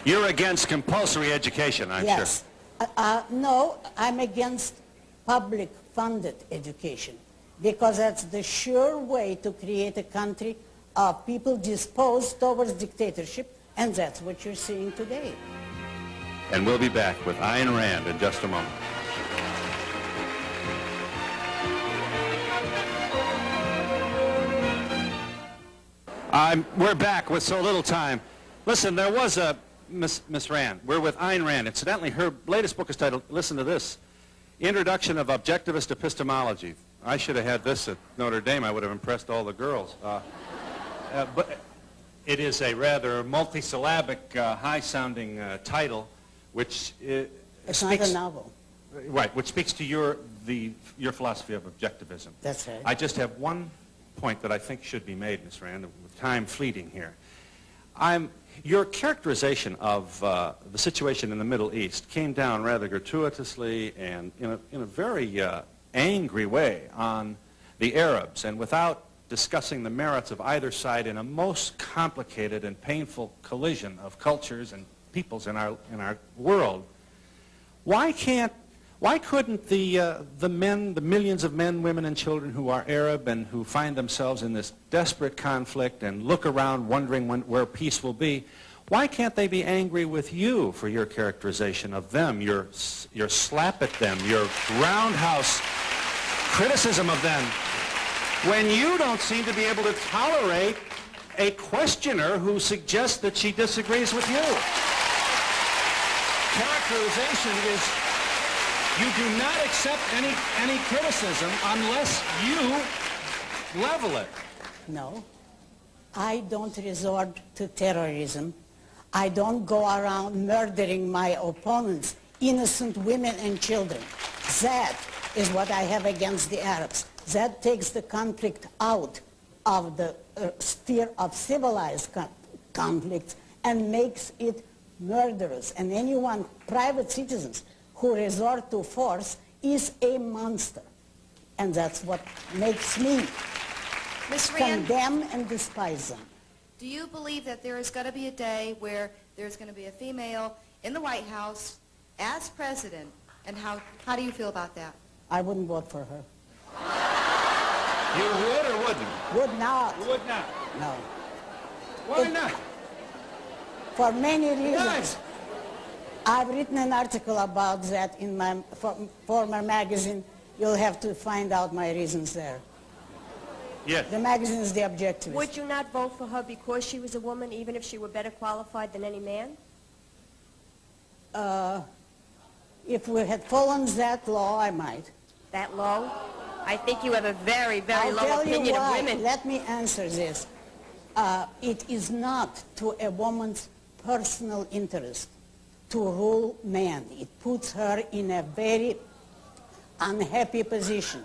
You're against compulsory education, I'm sure. Yes. No, I'm against public-funded education because that's the sure way to create a country of people disposed towards dictatorship, and that's what you're seeing today. And we'll be back with Ayn Rand in just a moment. We're back with so little time. Listen, there was a Miss Rand. We're with Ayn Rand. Incidentally, her latest book is titled, listen to this, Introduction of Objectivist Epistemology. I should have had this at Notre Dame. I would have impressed all the girls. But it is a rather multisyllabic, high-sounding title, which It's not a novel. Right, which speaks to your philosophy of objectivism. That's right. I just have one point that I think should be made, Ms. Rand, with time fleeting here. Your characterization of the situation in the Middle East came down rather gratuitously and in a very angry way on the Arabs, and without discussing the merits of either side in a most complicated and painful collision of cultures and peoples in our world. Why couldn't the millions of men, women, and children who are Arab and who find themselves in this desperate conflict and look around wondering where peace will be, why can't they be angry with you for your characterization of them, your slap at them, your roundhouse criticism of them, when you don't seem to be able to tolerate a questioner who suggests that she disagrees with you? Characterization is you do not accept any criticism unless you level it. No. I don't resort to terrorism. I don't go around murdering my opponents, innocent women and children. That is what I have against the Arabs. That takes the conflict out of the sphere of civilized conflicts and makes it murderous. And anyone, private citizens, who resort to force is a monster. And that's what makes me condemn and despise them. Do you believe that there is going to be a day where there's going to be a female in the White House as president? And how do you feel about that? I wouldn't vote for her. You would or wouldn't? Would not. You would not? No. Why not? For many reasons. I've written an article about that in my former magazine. You'll have to find out my reasons there. Yes. The magazine is The Objectivist. Would you not vote for her because she was a woman, even if she were better qualified than any man? If we had followed that law, I might. That low? I think you have a very, very low opinion of women. Let me answer this. It is not to a woman's personal interest to rule man. It puts her in a very unhappy position.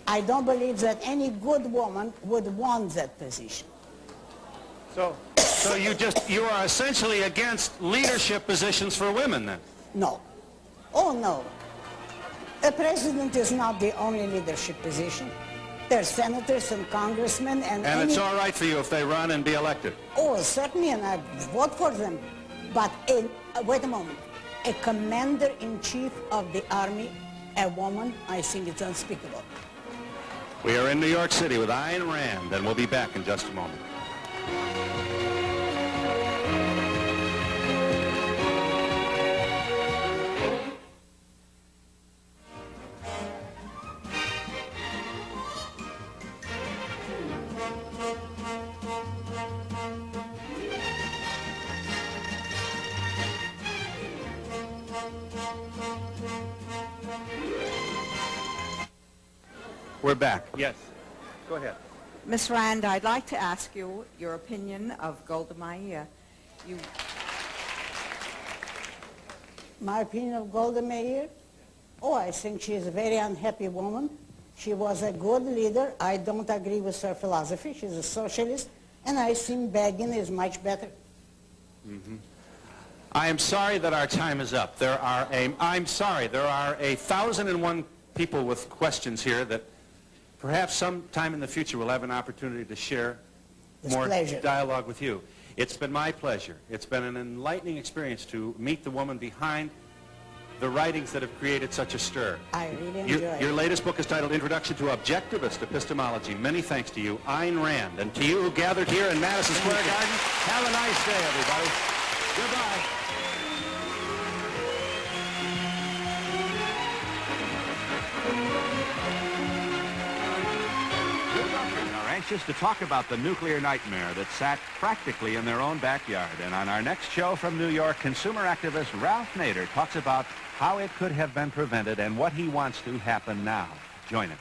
I don't believe that any good woman would want that position. So you are essentially against leadership positions for women, then? No. Oh, no. A president is not the only leadership position. There's senators and congressmen and it's all right for you if they run and be elected? Oh, certainly, and I vote for them. But, wait a moment, a commander-in-chief of the army, a woman, I think it's unspeakable. We are in New York City with Ayn Rand, and we'll be back in just a moment. We're back. Yes. Go ahead. Ms. Rand, I'd like to ask you your opinion of Golda Meir. My opinion of Golda Meir? Oh, I think she is a very unhappy woman. She was a good leader. I don't agree with her philosophy. She's a socialist, and I think Begin is much better. Mm-hmm. I am sorry that our time is up. I'm sorry, there are 1,001 people with questions here that perhaps sometime in the future we'll have an opportunity to share more dialogue with you. It's been my pleasure. It's been an enlightening experience to meet the woman behind the writings that have created such a stir. I really enjoy it. Your latest book is titled Introduction to Objectivist Epistemology. Many thanks to you, Ayn Rand. And to you who gathered here in Madison Square Garden, have a nice day, everybody. Goodbye. Good doctors are anxious to talk about the nuclear nightmare that sat practically in their own backyard. And on our next show from New York, consumer activist Ralph Nader talks about how it could have been prevented and what he wants to happen now. Join us.